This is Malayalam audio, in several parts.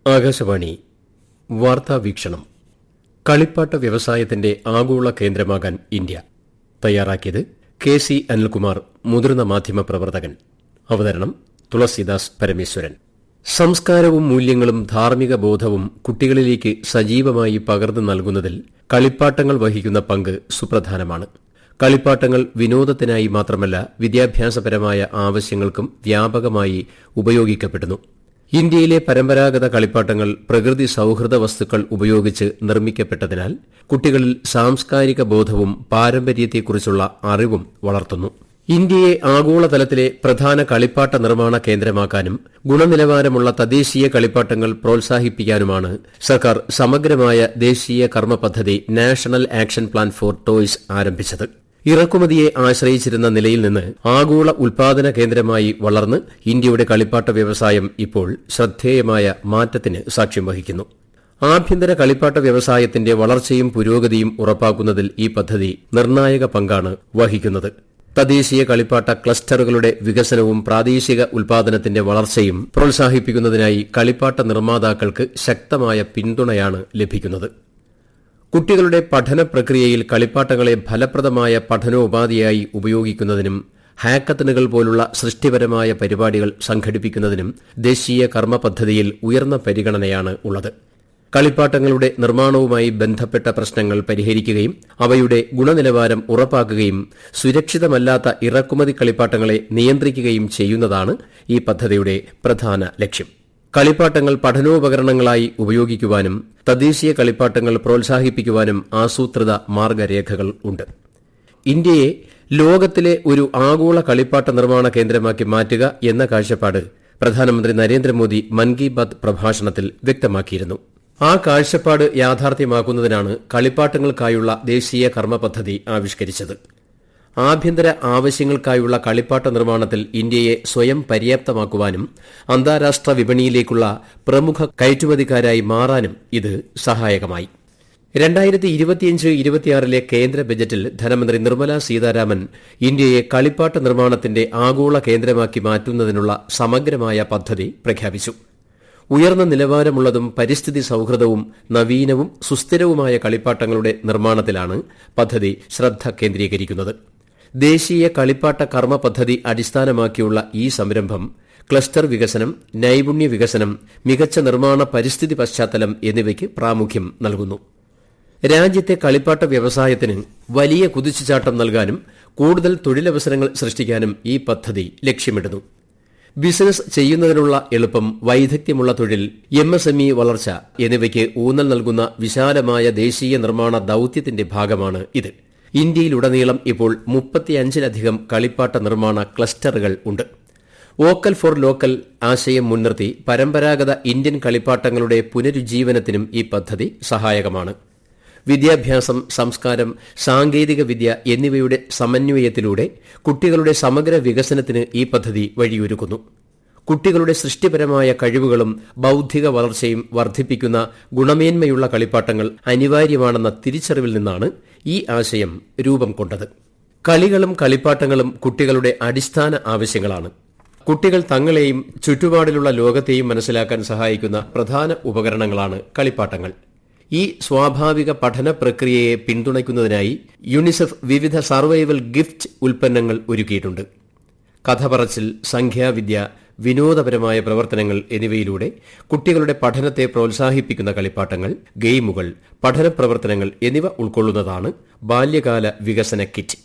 ആകാശവാണി വാർത്താ വീക്ഷണം. കളിപ്പാട്ട വ്യവസായത്തിന്റെ ആഗോള കേന്ദ്രമാകാൻ ഇന്ത്യ. തയ്യാറാക്കിയത് കെ.സി. അനിൽകുമാർ, മുതിർന്ന മാധ്യമപ്രവർത്തകൻ. അവതരണം തുളസീദാസ് പരമേശ്വരൻ. സംസ്കാരവും മൂല്യങ്ങളും ധാർമ്മിക ബോധവും കുട്ടികളിലേക്ക് സജീവമായി പകർന്നു നൽകുന്നതിൽ കളിപ്പാട്ടങ്ങൾ വഹിക്കുന്ന പങ്ക് സുപ്രധാനമാണ്. കളിപ്പാട്ടങ്ങൾ വിനോദത്തിനായി മാത്രമല്ല, വിദ്യാഭ്യാസപരമായ ആവശ്യങ്ങൾക്കും വ്യാപകമായി ഉപയോഗിക്കപ്പെടുന്നു. ഇന്ത്യയിലെ പരമ്പരാഗത കളിപ്പാട്ടങ്ങൾ പ്രകൃതി സൌഹൃദ വസ്തുക്കൾ ഉപയോഗിച്ച് നിർമ്മിക്കപ്പെട്ടതിനാൽ കുട്ടികളിൽ സാംസ്കാരിക ബോധവും പാരമ്പര്യത്തെക്കുറിച്ചുള്ള അറിവും വളർത്തുന്നു. ഇന്ത്യയെ ആഗോളതലത്തിലെ പ്രധാന കളിപ്പാട്ട നിർമ്മാണ കേന്ദ്രമാക്കാനും ഗുണനിലവാരമുള്ള തദ്ദേശീയ കളിപ്പാട്ടങ്ങൾ പ്രോത്സാഹിപ്പിക്കാനുമാണ് സർക്കാർ സമഗ്രമായ ദേശീയ കർമ്മ പദ്ധതി national action plan for toys ആരംഭിച്ചത്. ഇറക്കുമതിയെ ആശ്രയിച്ചിരുന്ന നിലയിൽ നിന്ന് ആഗോള ഉൽപാദന കേന്ദ്രമായി വളർന്ന് ഇന്ത്യയുടെ കളിപ്പാട്ട വ്യവസായം ഇപ്പോൾ ശ്രദ്ധേയമായ മാറ്റത്തിന് സാക്ഷ്യം വഹിക്കുന്നു. ആഭ്യന്തര കളിപ്പാട്ട വ്യവസായത്തിന്റെ വളർച്ചയും പുരോഗതിയും ഉറപ്പാക്കുന്നതിൽ ഈ പദ്ധതി നിർണായക പങ്കാണ് വഹിക്കുന്നത്. തദ്ദേശീയ കളിപ്പാട്ട ക്ലസ്റ്ററുകളുടെ വികസനവും പ്രാദേശിക ഉൽപാദനത്തിന്റെ വളർച്ചയും പ്രോത്സാഹിപ്പിക്കുന്നതിനായി കളിപ്പാട്ട നിർമ്മാതാക്കൾക്ക് ശക്തമായ പിന്തുണയാണ് ലഭിക്കുന്നത്. കുട്ടികളുടെ പഠന പ്രക്രിയയിൽ കളിപ്പാട്ടങ്ങളെ ഫലപ്രദമായ പഠനോപാധിയായി ഉപയോഗിക്കുന്നതിനും ഹാക്കത്തണുകൾ പോലുള്ള സൃഷ്ടിപരമായ പരിപാടികൾ സംഘടിപ്പിക്കുന്നതിനും ദേശീയ കർമ്മ പദ്ധതിയിൽ ഉയർന്ന പരിഗണനയാണ് ഉള്ളത്. കളിപ്പാട്ടങ്ങളുടെ നിർമ്മാണവുമായി ബന്ധപ്പെട്ട പ്രശ്നങ്ങൾ പരിഹരിക്കുകയും അവയുടെ ഗുണനിലവാരം ഉറപ്പാക്കുകയും സുരക്ഷിതമല്ലാത്ത ഇറക്കുമതി കളിപ്പാട്ടങ്ങളെ നിയന്ത്രിക്കുകയും ചെയ്യുന്നതാണ് ഈ പദ്ധതിയുടെ പ്രധാന ലക്ഷ്യം. കളിപ്പാട്ടങ്ങൾ പഠനോപകരണങ്ങളായി ഉപയോഗിക്കുവാനും തദ്ദേശീയ കളിപ്പാട്ടങ്ങൾ പ്രോത്സാഹിപ്പിക്കുവാനും ആസൂത്രിത മാർഗരേഖകൾ ഉണ്ട്. ഇന്ത്യയെ ലോകത്തിലെ ഒരു ആഗോള കളിപ്പാട്ട നിർമ്മാണ കേന്ദ്രമാക്കി മാറ്റുക എന്ന കാഴ്ചപ്പാട് പ്രധാനമന്ത്രി നരേന്ദ്രമോദി മൻ കി ബാത് പ്രഭാഷണത്തിൽ വ്യക്തമാക്കിയിരുന്നു. ആ കാഴ്ചപ്പാട് യാഥാർത്ഥ്യമാക്കുന്നതിനാണ് കളിപ്പാട്ടങ്ങൾക്കായുള്ള ദേശീയ കർമ്മ പദ്ധതി ആവിഷ്കരിച്ചത്. ആഭ്യന്തര ആവശ്യങ്ങൾക്കായുള്ള കളിപ്പാട്ട നിർമ്മാണത്തിൽ ഇന്ത്യയെ സ്വയം പര്യാപ്തമാക്കുവാനും അന്താരാഷ്ട്ര വിപണിയിലേക്കുള്ള പ്രമുഖ കയറ്റുമതിക്കാരായി മാറാനും ഇത് സഹായകമായി. 2025-26 കേന്ദ്ര ബജറ്റിൽ ധനമന്ത്രി നിർമ്മല സീതാരാമൻ ഇന്ത്യയെ കളിപ്പാട്ട നിർമ്മാണത്തിന്റെ ആഗോള കേന്ദ്രമാക്കി മാറ്റുന്നതിനുള്ള സമഗ്രമായ പദ്ധതി പ്രഖ്യാപിച്ചു. ഉയർന്ന നിലവാരമുള്ളതും പരിസ്ഥിതി സൌഹൃദവും നവീനവും സുസ്ഥിരവുമായ കളിപ്പാട്ടങ്ങളുടെ നിർമ്മാണത്തിലാണ് പദ്ധതി ശ്രദ്ധ കേന്ദ്രീകരിക്കുന്നത്. ദേശീയ കളിപ്പാട്ട കർമ്മ പദ്ധതി അടിസ്ഥാനമാക്കിയുള്ള ഈ സംരംഭം ക്ലസ്റ്റർ വികസനം, നൈപുണ്യ വികസനം, മികച്ച നിർമ്മാണ പരിസ്ഥിതി പശ്ചാത്തലം എന്നിവയ്ക്ക് പ്രാമുഖ്യം നൽകുന്നു. രാജ്യത്തെ കളിപ്പാട്ട വ്യവസായത്തിന് വലിയ കുതിച്ചുചാട്ടം നൽകാനും കൂടുതൽ തൊഴിലവസരങ്ങൾ സൃഷ്ടിക്കാനും ഈ പദ്ധതി ലക്ഷ്യമിടുന്നു. ബിസിനസ് ചെയ്യുന്നതിനുള്ള എളുപ്പം, വൈദഗ്ധ്യമുള്ള തൊഴിൽ, MSME വളർച്ച എന്നിവയ്ക്ക് ഊന്നൽ നൽകുന്ന വിശാലമായ ദേശീയ നിർമ്മാണ ദൌത്യത്തിന്റെ ഭാഗമാണ് ഇത്. ഇന്ത്യയിലുടനീളം ഇപ്പോൾ 35-ലധികം കളിപ്പാട്ട നിർമ്മാണ ക്ലസ്റ്ററുകൾ ഉണ്ട്. വോക്കൽ ഫോർ ലോക്കൽ ആശയം മുൻനിർത്തി പരമ്പരാഗത ഇന്ത്യൻ കളിപ്പാട്ടങ്ങളുടെ പുനരുജ്ജീവനത്തിനും ഈ പദ്ധതി സഹായകമാണ്. വിദ്യാഭ്യാസം, സംസ്കാരം, സാങ്കേതിക വിദ്യ എന്നിവയുടെ സമന്വയത്തിലൂടെ കുട്ടികളുടെ സമഗ്ര വികസനത്തിന് ഈ പദ്ധതി വഴിയൊരുക്കുന്നു. കുട്ടികളുടെ സൃഷ്ടിപരമായ കഴിവുകളും ബൌദ്ധിക വളർച്ചയും വർദ്ധിപ്പിക്കുന്ന ഗുണമേന്മയുള്ള കളിപ്പാട്ടങ്ങൾ അനിവാര്യമാണെന്ന തിരിച്ചറിവിൽ നിന്നാണ് ഈ ആശയം രൂപം കൊണ്ടത്. കളികളും കളിപ്പാട്ടങ്ങളും കുട്ടികളുടെ അടിസ്ഥാന ആവശ്യങ്ങളാണ്. കുട്ടികൾ തങ്ങളെയും ചുറ്റുപാടിലുള്ള ലോകത്തെയും മനസ്സിലാക്കാൻ സഹായിക്കുന്ന പ്രധാന ഉപകരണങ്ങളാണ് കളിപ്പാട്ടങ്ങൾ. ഈ സ്വാഭാവിക പഠന പ്രക്രിയയെ പിന്തുണയ്ക്കുന്നതിനായി യുണിസെഫ് വിവിധ സർവൈവൽ ഗിഫ്റ്റ് ഉൽപ്പന്നങ്ങൾ ഒരുക്കിയിട്ടുണ്ട്. കഥ പറച്ചിൽ, സംഖ്യാവിദ്യ, വിനോദപരമായ പ്രവർത്തനങ്ങൾ എന്നിവയിലൂടെ കുട്ടികളുടെ പഠനത്തെ പ്രോത്സാഹിപ്പിക്കുന്ന കളിപ്പാട്ടങ്ങൾ, ഗെയിമുകൾ, പഠന പ്രവർത്തനങ്ങൾ എന്നിവ ഉൾക്കൊള്ളുന്നതാണ് ബാല്യകാല വികസന കിറ്റ്.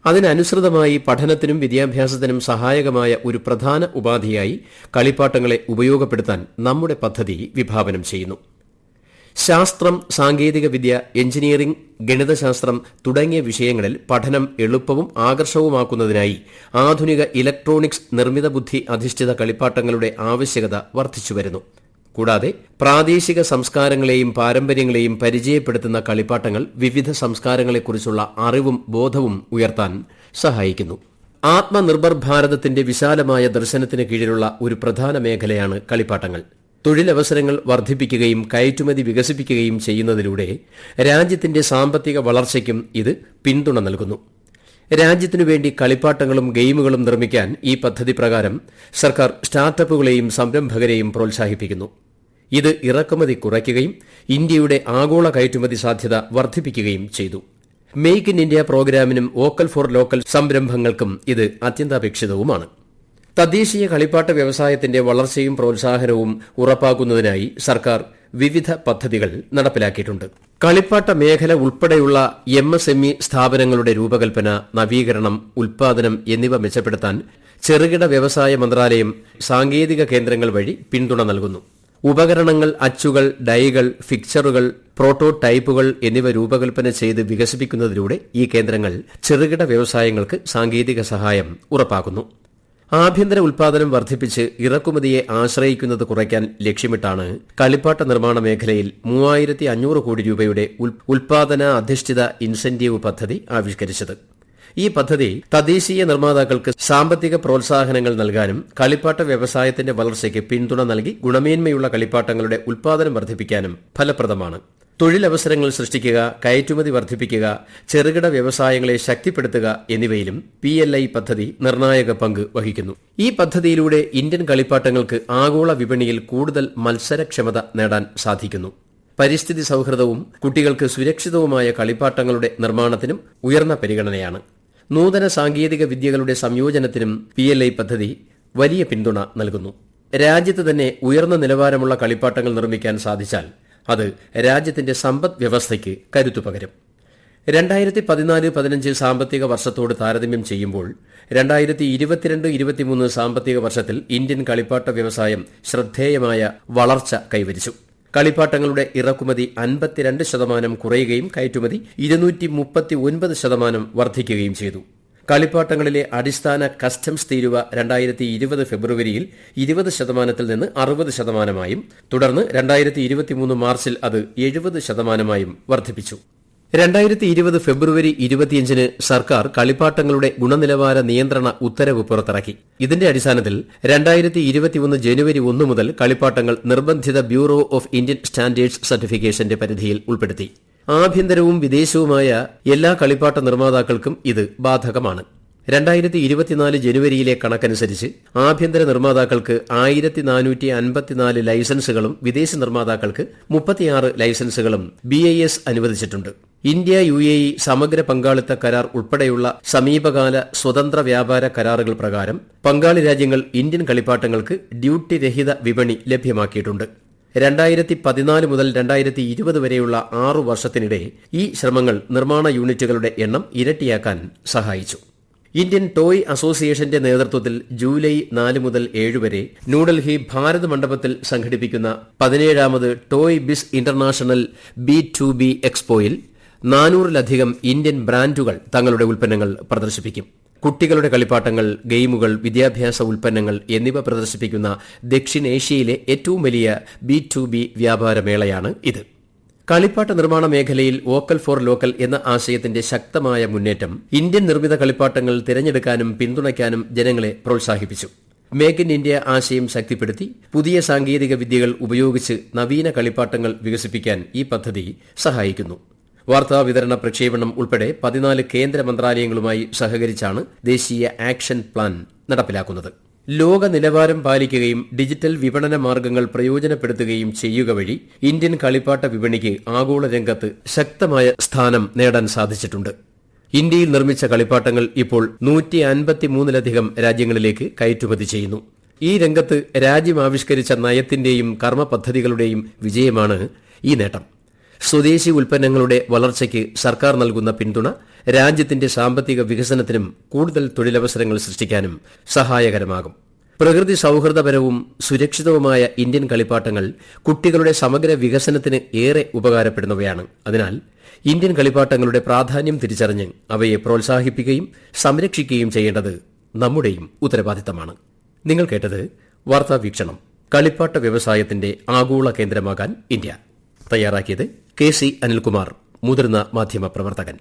അതിനനുസൃതമായി പഠനത്തിനും വിദ്യാഭ്യാസത്തിനും സഹായകമായ ഒരു പ്രധാന ഉപാധിയായി കളിപ്പാട്ടങ്ങളെ ഉപയോഗപ്പെടുത്താൻ നമ്മുടെ പദ്ധതി വിഭാവനം ചെയ്യുന്നു. ശാസ്ത്രം, സാങ്കേതികവിദ്യ, എഞ്ചിനീയറിംഗ്, ഗണിതശാസ്ത്രം തുടങ്ങിയ വിഷയങ്ങളിൽ പഠനം എളുപ്പവും ആകർഷകവുമാക്കുന്നതിനായി ആധുനിക ഇലക്ട്രോണിക്സ്, നിർമ്മിത ബുദ്ധി അധിഷ്ഠിത കളിപ്പാട്ടങ്ങളുടെ ആവശ്യകത വർദ്ധിച്ചുവരുന്നു. കൂടാതെ പ്രാദേശിക സംസ്കാരങ്ങളെയും പാരമ്പര്യങ്ങളെയും പരിചയപ്പെടുത്തുന്ന കളിപ്പാട്ടങ്ങൾ വിവിധ സംസ്കാരങ്ങളെക്കുറിച്ചുള്ള അറിവും ബോധവും ഉയർത്താൻ സഹായിക്കുന്നു. ആത്മനിർഭർ ഭാരതത്തിന്റെ വിശാലമായ ദർശനത്തിന് കീഴിലുള്ള ഒരു പ്രധാന മേഖലയാണ് കളിപ്പാട്ടങ്ങൾ. തൊഴിലവസരങ്ങൾ വർദ്ധിപ്പിക്കുകയും കയറ്റുമതി വികസിപ്പിക്കുകയും ചെയ്യുന്നതിലൂടെ രാജ്യത്തിന്റെ സാമ്പത്തിക വളർച്ചയ്ക്കും ഇത് പിന്തുണ നൽകുന്നു. രാജ്യത്തിനുവേണ്ടി കളിപ്പാട്ടങ്ങളും ഗെയിമുകളും നിർമ്മിക്കാൻ ഈ പദ്ധതി പ്രകാരം സർക്കാർ സ്റ്റാർട്ടപ്പുകളെയും സംരംഭകരെയും പ്രോത്സാഹിപ്പിക്കുന്നു. ഇത് ഇറക്കുമതി കുറയ്ക്കുകയും ഇന്ത്യയുടെ ആഗോള കയറ്റുമതി സാധ്യത വർദ്ധിപ്പിക്കുകയും ചെയ്തു. മെയ്ക്ക് ഇൻ ഇന്ത്യ പ്രോഗ്രാമിനും വോക്കൽ ഫോർ ലോക്കൽ സംരംഭങ്ങൾക്കും ഇത് അത്യന്താപേക്ഷിതവുമാണ്. തദ്ദേശീയ കളിപ്പാട്ട വ്യവസായത്തിന്റെ വളർച്ചയും പ്രോത്സാഹനവും ഉറപ്പാക്കുന്നതിനായി സർക്കാർ വിവിധ പദ്ധതികൾ നടപ്പിലാക്കിയിട്ടുണ്ട്. കളിപ്പാട്ട മേഖല ഉൾപ്പെടെയുള്ള MSME സ്ഥാപനങ്ങളുടെ രൂപകൽപ്പന, നവീകരണം, ഉൽപ്പാദനം എന്നിവ മെച്ചപ്പെടുത്താൻ ചെറുകിട വ്യവസായ മന്ത്രാലയം സാങ്കേതിക കേന്ദ്രങ്ങൾ വഴി പിന്തുണ നൽകുന്നു. ഉപകരണങ്ങൾ, അച്ചുകൾ, ഡൈകൾ, ഫിക്ചറുകൾ, പ്രോട്ടോടൈപ്പുകൾ എന്നിവ രൂപകൽപ്പന ചെയ്ത് വികസിപ്പിക്കുന്നതിലൂടെ ഈ കേന്ദ്രങ്ങൾ ചെറുകിട വ്യവസായങ്ങൾക്ക് സാങ്കേതിക സഹായം ഉറപ്പാക്കുന്നു. ആഭ്യന്തര ഉൽപ്പാദനം വർദ്ധിപ്പിച്ച് ഇറക്കുമതിയെ ആശ്രയിക്കുന്നത് കുറയ്ക്കാൻ ലക്ഷ്യമിട്ടാണ് കളിപ്പാട്ട നിർമ്മാണ മേഖലയിൽ 3500 കോടി രൂപയുടെ ഉൽപ്പാദന അധിഷ്ഠിത ഇൻസെന്റീവ് പദ്ധതി ആവിഷ്കരിച്ചത്. ഈ പദ്ധതി തദ്ദേശീയ നിർമ്മാതാക്കൾക്ക് സാമ്പത്തിക പ്രോത്സാഹനങ്ങൾ നൽകാനും കളിപ്പാട്ട വ്യവസായത്തിന്റെ വളർച്ചയ്ക്ക് പിന്തുണ നൽകി ഗുണമേന്മയുള്ള കളിപ്പാട്ടങ്ങളുടെ ഉൽപ്പാദനം വർദ്ധിപ്പിക്കാനും ഫലപ്രദമാണ്. തൊഴിലവസരങ്ങൾ സൃഷ്ടിക്കുക, കയറ്റുമതി വർദ്ധിപ്പിക്കുക, ചെറുകിട വ്യവസായങ്ങളെ ശക്തിപ്പെടുത്തുക എന്നിവയിലും PLI പദ്ധതി നിർണായക പങ്ക് വഹിക്കുന്നു. ഈ പദ്ധതിയിലൂടെ ഇന്ത്യൻ കളിപ്പാട്ടങ്ങൾക്ക് ആഗോള വിപണിയിൽ കൂടുതൽ മത്സരക്ഷമത നേടാൻ സാധിക്കുന്നു. പരിസ്ഥിതി സൌഹൃദവും കുട്ടികൾക്ക് സുരക്ഷിതവുമായ കളിപ്പാട്ടങ്ങളുടെ നിർമ്മാണത്തിനും ഉയർന്ന പരിഗണനയാണ്. നൂതന സാങ്കേതിക വിദ്യകളുടെ സംയോജനത്തിനും PLI പദ്ധതി വലിയ പിന്തുണ നൽകുന്നു. രാജ്യത്ത് തന്നെ ഉയർന്ന നിലവാരമുള്ള കളിപ്പാട്ടങ്ങൾ നിർമ്മിക്കാൻ സാധിച്ചാൽ അത് രാജ്യത്തിന്റെ സമ്പദ് വ്യവസ്ഥയ്ക്ക് കരുത്തു പകരും. 2014-15 സാമ്പത്തിക വർഷത്തോട് താരതമ്യം ചെയ്യുമ്പോൾ 2022-23 സാമ്പത്തിക വർഷത്തിൽ ഇന്ത്യൻ കളിപ്പാട്ട വ്യവസായം ശ്രദ്ധേയമായ വളർച്ച കൈവരിച്ചു. കളിപ്പാട്ടങ്ങളുടെ ഇറക്കുമതി 52% കുറയുകയും കയറ്റുമതി 239% വർദ്ധിക്കുകയും ചെയ്തു. കളിപ്പാട്ടങ്ങളിലെ അടിസ്ഥാന കസ്റ്റംസ് തീരുവ 2020 ഫെബ്രുവരിയിൽ 20% നിന്ന് 60%, തുടർന്ന് 2023 മാർച്ചിൽ അത് 70% വർദ്ധിപ്പിച്ചു. 2020 ഫെബ്രുവരി 25 സർക്കാർ കളിപ്പാട്ടങ്ങളുടെ ഗുണനിലവാര നിയന്ത്രണ ഉത്തരവ് പുറത്തിറക്കി. ഇതിന്റെ അടിസ്ഥാനത്തിൽ 2021 ജനുവരി 1 മുതൽ കളിപ്പാട്ടങ്ങൾ നിർബന്ധിത ബ്യൂറോ ഓഫ് ഇന്ത്യൻ സ്റ്റാൻഡേർഡ്സ് സർട്ടിഫിക്കേഷന്റെ പരിധിയിൽ ഉൾപ്പെടുത്തി. ആഭ്യന്തരവും വിദേശവുമായ എല്ലാ കളിപ്പാട്ട നിർമ്മാതാക്കൾക്കും ഇത് ബാധകമാണ്. 2024 ജനുവരിയിലെ കണക്കനുസരിച്ച് ആഭ്യന്തര നിർമ്മാതാക്കൾക്ക് 1454 ലൈസൻസുകളും വിദേശ നിർമ്മാതാക്കൾക്ക് 36 ലൈസൻസുകളും BIS അനുവദിച്ചിട്ടുണ്ട്. ഇന്ത്യ UAE സമഗ്ര പങ്കാളിത്ത കരാർ ഉൾപ്പെടെയുള്ള സമീപകാല സ്വതന്ത്ര വ്യാപാര കരാറുകൾ പ്രകാരം പങ്കാളി രാജ്യങ്ങൾ ഇന്ത്യൻ കളിപ്പാട്ടങ്ങൾക്ക് ഡ്യൂട്ടി രഹിത വിപണി ലഭ്യമാക്കിയിട്ടുണ്ട്. 2014 മുതൽ 2020 വരെയുള്ള 6 വർഷത്തിനിടെ ഈ ശ്രമങ്ങൾ നിർമ്മാണ യൂണിറ്റുകളുടെ എണ്ണം ഇരട്ടിയാക്കാൻ സഹായിച്ചു. ഇന്ത്യൻ ടോയ് അസോസിയേഷന്റെ നേതൃത്വത്തിൽ ജൂലൈ 4 മുതൽ 7 വരെ ന്യൂഡൽഹി ഭാരത് മണ്ഡപത്തിൽ സംഘടിപ്പിക്കുന്ന 17ാമത് ടോയ് ബിസ് ഇന്റർനാഷണൽ B2B എക്സ്പോയിൽ 400-ലധികം ഇന്ത്യൻ ബ്രാൻഡുകൾ തങ്ങളുടെ ഉൽപ്പന്നങ്ങൾ പ്രദർശിപ്പിക്കും. കുട്ടികളുടെ കളിപ്പാട്ടങ്ങൾ, ഗെയിമുകൾ, വിദ്യാഭ്യാസ ഉൽപ്പന്നങ്ങൾ എന്നിവ പ്രദർശിപ്പിക്കുന്ന ദക്ഷിണേഷ്യയിലെ ഏറ്റവും വലിയ B2B വ്യാപാരമേളയാണ് ഇത്. കളിപ്പാട്ട നിർമ്മാണ മേഖലയിൽ വോക്കൽ ഫോർ ലോക്കൽ എന്ന ആശയത്തിന്റെ ശക്തമായ മുന്നേറ്റം ഇന്ത്യൻ നിർമ്മിത കളിപ്പാട്ടങ്ങൾ തിരഞ്ഞെടുക്കാനും പിന്തുണയ്ക്കാനും ജനങ്ങളെ പ്രോത്സാഹിപ്പിച്ചു. മേക്ക് ഇൻ ഇന്ത്യ ആശയം ശക്തിപ്പെടുത്തി പുതിയ സാങ്കേതിക വിദ്യകൾ ഉപയോഗിച്ച് നവീന കളിപ്പാട്ടങ്ങൾ വികസിപ്പിക്കാൻ ഈ പദ്ധതി സഹായിക്കുന്നു. വാർത്താ വിതരണ പ്രക്ഷേപണം ഉൾപ്പെടെ 14 കേന്ദ്ര മന്ത്രാലയങ്ങളുമായി സഹകരിച്ചാണ് ദേശീയ ആക്ഷൻ പ്ലാൻ നടപ്പിലാക്കുന്നത്. ലോക നിലവാരം പാലിക്കുകയും ഡിജിറ്റൽ വിപണന മാർഗ്ഗങ്ങൾ പ്രയോജനപ്പെടുത്തുകയും ചെയ്യുക വഴി ഇന്ത്യൻ കളിപ്പാട്ട വിപണിക്ക് ആഗോള രംഗത്ത് ശക്തമായ സ്ഥാനം നേടാൻ സാധിച്ചിട്ടുണ്ട്. ഇന്ത്യയിൽ നിർമ്മിച്ച കളിപ്പാട്ടങ്ങൾ ഇപ്പോൾ 153-ലധികം രാജ്യങ്ങളിലേക്ക് കയറ്റുമതി ചെയ്യുന്നു. ഈ രംഗത്ത് രാജ്യം ആവിഷ്കരിച്ച നയത്തിന്റെയും കർമ്മ പദ്ധതികളുടെയും വിജയമാണ് ഈ നേട്ടം. സ്വദേശി ഉൽപ്പന്നങ്ങളുടെ വളർച്ചയ്ക്ക് സർക്കാർ നൽകുന്ന പിന്തുണ രാജ്യത്തിന്റെ സാമ്പത്തിക വികസനത്തിനും കൂടുതൽ തൊഴിലവസരങ്ങൾ സൃഷ്ടിക്കാനും സഹായകരമാകും. പ്രകൃതി സൌഹൃദപരവും സുരക്ഷിതവുമായ ഇന്ത്യൻ കളിപ്പാട്ടങ്ങൾ കുട്ടികളുടെ സമഗ്ര വികസനത്തിന് ഏറെ ഉപകാരപ്പെടുന്നവയാണ്. അതിനാൽ ഇന്ത്യൻ കളിപ്പാട്ടങ്ങളുടെ പ്രാധാന്യം തിരിച്ചറിഞ്ഞ് അവയെ പ്രോത്സാഹിപ്പിക്കുകയും സംരക്ഷിക്കുകയും ചെയ്യേണ്ടത് നമ്മുടെയും ഉത്തരവാദിത്തമാണ്. നിങ്ങൾ കേട്ടത് വാർത്താ വീക്ഷണം. കളിപ്പാട്ട വ്യവസായത്തിന്റെ ആഗോള കേന്ദ്രമാകാൻ ഇന്ത്യ. തയ്യാറാക്കിയത് KC അനിൽകുമാർ, മുതിർന്ന മാധ്യമ പ്രവർത്തകൻ.